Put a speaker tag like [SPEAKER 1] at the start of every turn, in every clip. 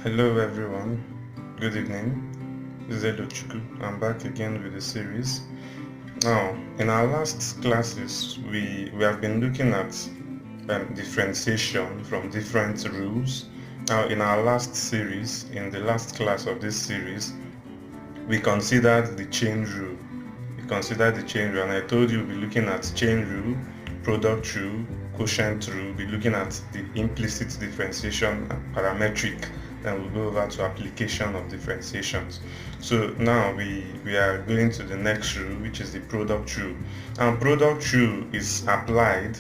[SPEAKER 1] Hello everyone, good evening. This is Elochukwu. I'm back again with the series. Now, in our last classes, we have been looking at differentiation from different rules. Now, in our last series, in the last class of this series, we considered the chain rule. And I told you we'll be looking at chain rule, product rule, quotient rule, we'll be looking at the implicit differentiation and parametric. Then we'll go over to application of differentiations. So now we are going to the next rule, which is the product rule. And product rule is applied,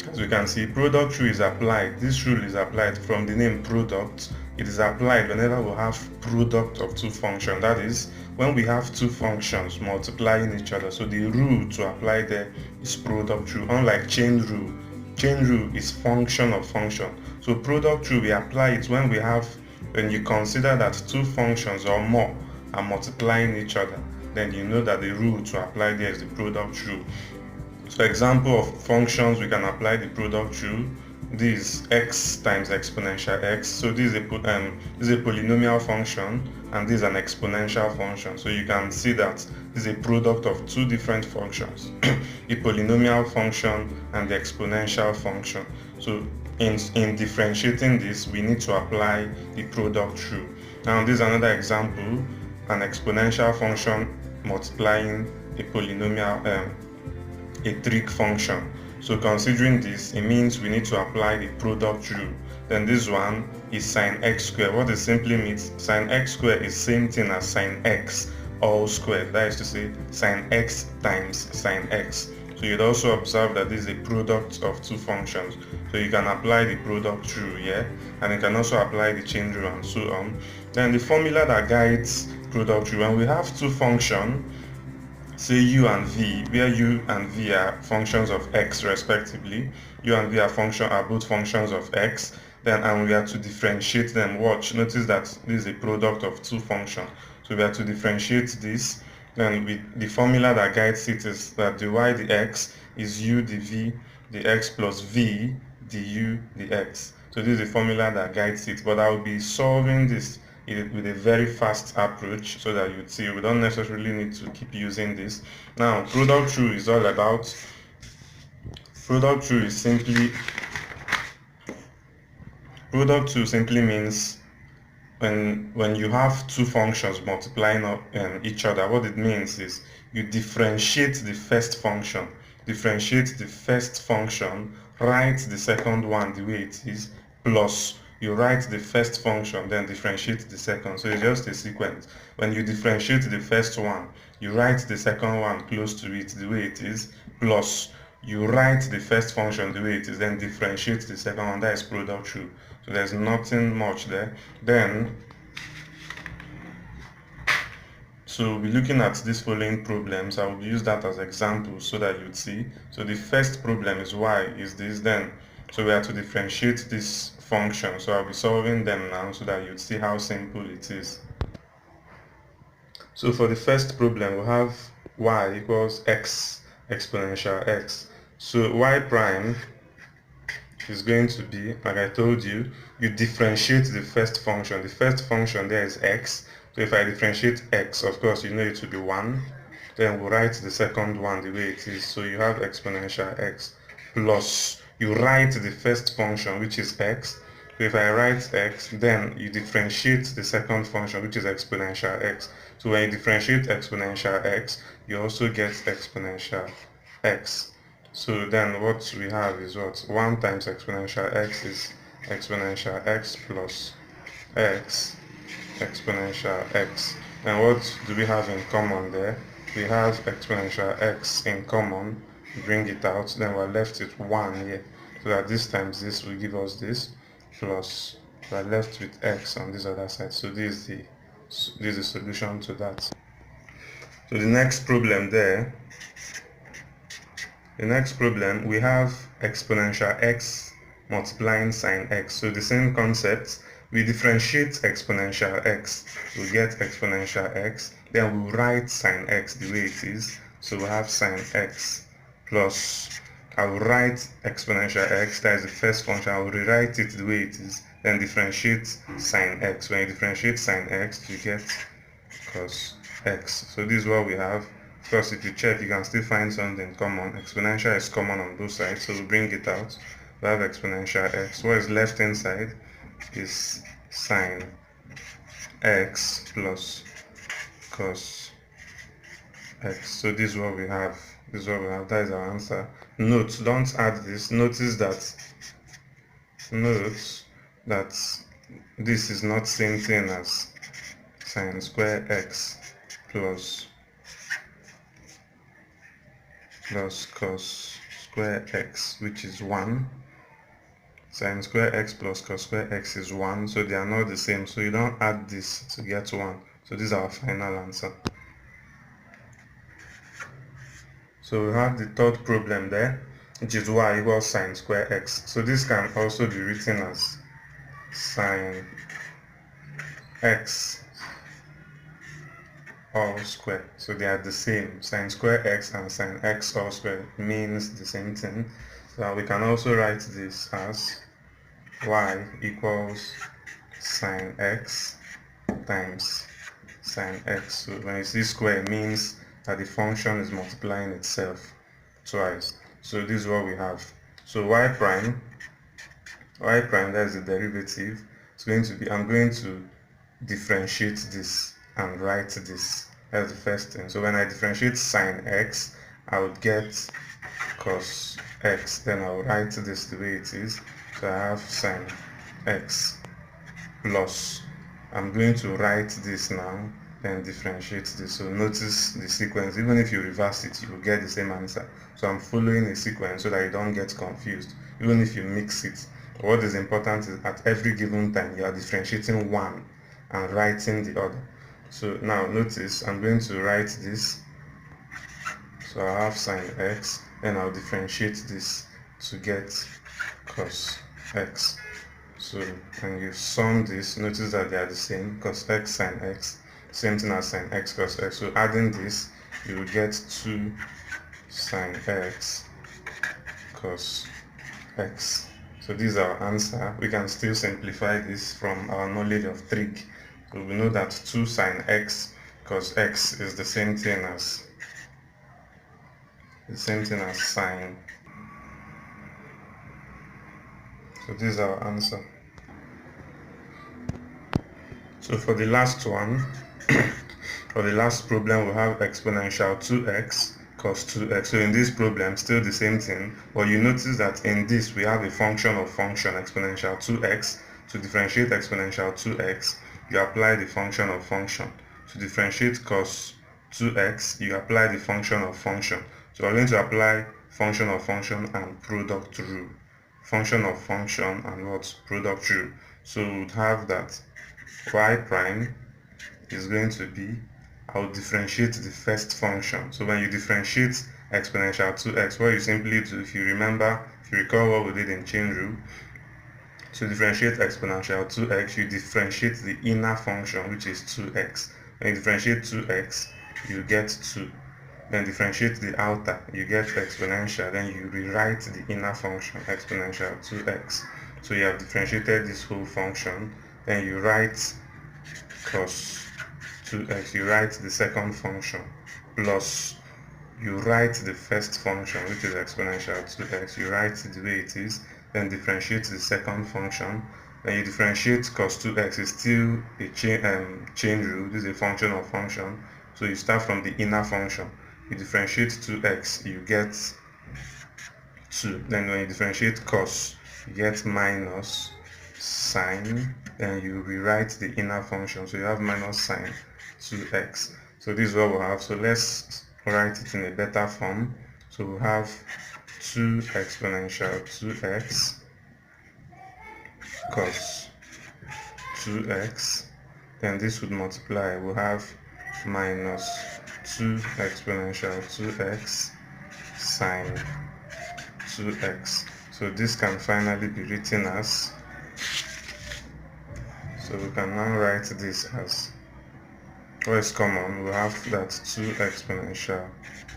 [SPEAKER 1] as we can see, product rule is applied. This rule is applied from the name product. It is applied whenever we have product of two functions. That is, when we have two functions multiplying each other. So the rule to apply there is product rule. Unlike chain rule. Chain rule is function of function. So product rule, we apply it when you consider that two functions or more are multiplying each other. Then you know that the rule to apply there is the product rule. So example of functions we can apply the product rule. This is x times exponential x. So this is a polynomial function, and this is an exponential function. So you can see that this is a product of two different functions, a polynomial function and the exponential function. So in differentiating this, we need to apply the product rule. Now this is another example, an exponential function multiplying a polynomial, a trig function. So considering this, it means we need to apply the product rule. Then this one is sine x squared. What it simply means, sine x squared is same thing as sine x all squared. That is to say, sine x times sine x. So you'd also observe that this is a product of two functions. So you can apply the product rule here, and you can also apply the chain rule and so on. Then the formula that guides product rule, when we have two functions, say u and v, where u and v are functions of x respectively, u and v are both functions of x, then and we are to differentiate them. Notice that this is a product of two functions. So we are to differentiate this. Then the formula that guides it is that the y, the x, is u, the v, the x plus v, the u, the x. So this is the formula that guides it. But I will be solving this with a very fast approach so that you'd see we don't necessarily need to keep using this. Now, product rule is all about, product rule simply means when you have two functions multiplying each other, what it means is you differentiate the first function, write the second one the way it is, plus you write the first function, then differentiate the second. So it's just a sequence. When you differentiate the first one, you write the second one close to it the way it is, plus you write the first function the way it is, then differentiate the second one. That is product rule. So there's nothing much there. Then, so we'll be looking at these following problems. I will use that as examples so that you'd see. So the first problem is y is this, then. So we have to differentiate this function. So I'll be solving them now so that you'd see how simple it is. So for the first problem, we have y equals x exponential x. So y prime is going to be, like I told you, you differentiate the first function. The first function there is x. So if I differentiate x, of course, you know it will be 1. Then we'll write the second one the way it is. So you have exponential x plus, you write the first function, which is x. So if I write x, then you differentiate the second function, which is exponential x. So when you differentiate exponential x, you also get exponential x. So then what we have is what? 1 times exponential x is exponential x plus x exponential x. And what do we have in common there? We have exponential x in common. Bring it out, then we're left with 1 here. So that this times this will give us this, plus we're left with x on this other side. So this is the solution to that. So the next problem, we have exponential x multiplying sine x. So the same concept, we differentiate exponential x, we get exponential x, then we write sine x the way it is. So we have sine x plus, I will write exponential x, that is the first function, I will rewrite it the way it is, then differentiate sine x. When you differentiate sine x, you get cos x. So this is what we have. Of course, if you check, you can still find something common. Exponential is common on both sides, so we bring it out. We have exponential x. What is left hand side is sine x plus cos x. So this is what we have. This is what we have. That is our answer. Note, don't add this. Note that this is not same thing as sine square x plus cos square x, which is 1. Sine square x plus cos square x is 1, so they are not the same, so you don't add this to get 1. So this is our final answer. So we have the third problem there, which is y equals sine square x. So this can also be written as sine x all square. So they are the same. Sine square x and sine x all square means the same thing. So we can also write this as y equals sine x times sine x. So when you see square, it means that the function is multiplying itself twice. So this is what we have. So y prime, that is the derivative. It's going to be, I'm going to differentiate this and write this. That's the first thing. So when I differentiate sine x, I would get cos x. Then I'll write this the way it is. So I have sine x plus, I'm going to write this now, then differentiate this. So notice the sequence. Even if you reverse it, you will get the same answer. So I'm following a sequence so that you don't get confused, even if you mix it. What is important is at every given time you are differentiating one and writing the other. So now notice I'm going to write this. So I have sine x, then I'll differentiate this to get cos x. So when you sum this, notice that they are the same. Cos x sine x, same thing as sine x cos x. So adding this, you will get 2 sine x cos x. So this is our answer. We can still simplify this from our knowledge of trig. So we know that 2 sine x cos x is the same thing as sine. So this is our answer. So for the last one, for the last problem, we have exponential 2x cos 2x. So in this problem, still the same thing, but you notice that in this we have a function of function exponential 2x. To differentiate exponential 2x, you apply the function of function. To differentiate cos 2x, you apply the function of function. So we're going to apply function of function and product rule. Function of function and what? Product rule. So we would have that y prime is going to be, I'll differentiate the first function. So when you differentiate exponential 2x, what you simply do, if you recall what we did in chain rule, to differentiate exponential 2x, you differentiate the inner function, which is 2x. When you differentiate 2x, you get 2. Then differentiate the outer, you get exponential. Then you rewrite the inner function, exponential 2x. So you have differentiated this whole function. Then you write cos 2x, you write the second function, plus you write the first function, which is exponential 2x, you write it the way it is, then differentiate the second function. Then you differentiate cos 2x is still a chain rule. This is a function of function. So you start from the inner function. You differentiate 2x, you get 2. Then when you differentiate cos, you get minus sine. Then you rewrite the inner function. So you have minus sine 2x. So this is what we have. So let's write it in a better form. So we have 2 exponential 2x cos 2x. Then this would multiply. We'll have minus 2 exponential 2x sine 2x. So this can finally be written as, so we can now write this as, what is common? We have that 2 exponential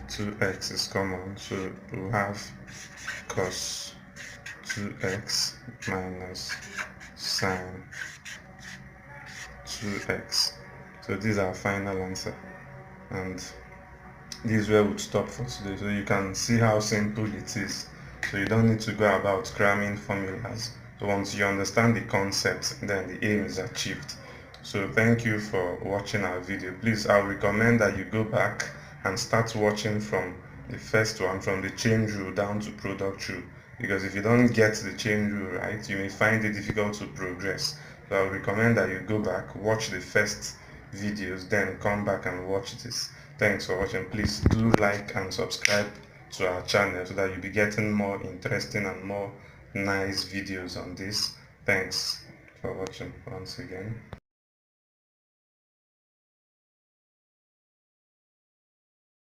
[SPEAKER 1] 2x is common. So we'll have cos 2x minus sine 2x. So this is our final answer, and this is where we'll stop for today. So you can see how simple it is. So you don't need to go about cramming formulas. So once you understand the concepts, then the aim is achieved. So thank you for watching our video. Please, I would recommend that you go back and start watching from the first one, from the chain rule down to product rule, because if you don't get the chain rule right, you may find it difficult to progress. So I would recommend that you go back, watch the first videos, then come back and watch this. Thanks for watching. Please do like and subscribe to our channel so that you'll be getting more interesting and more nice videos on this. Thanks for watching once again.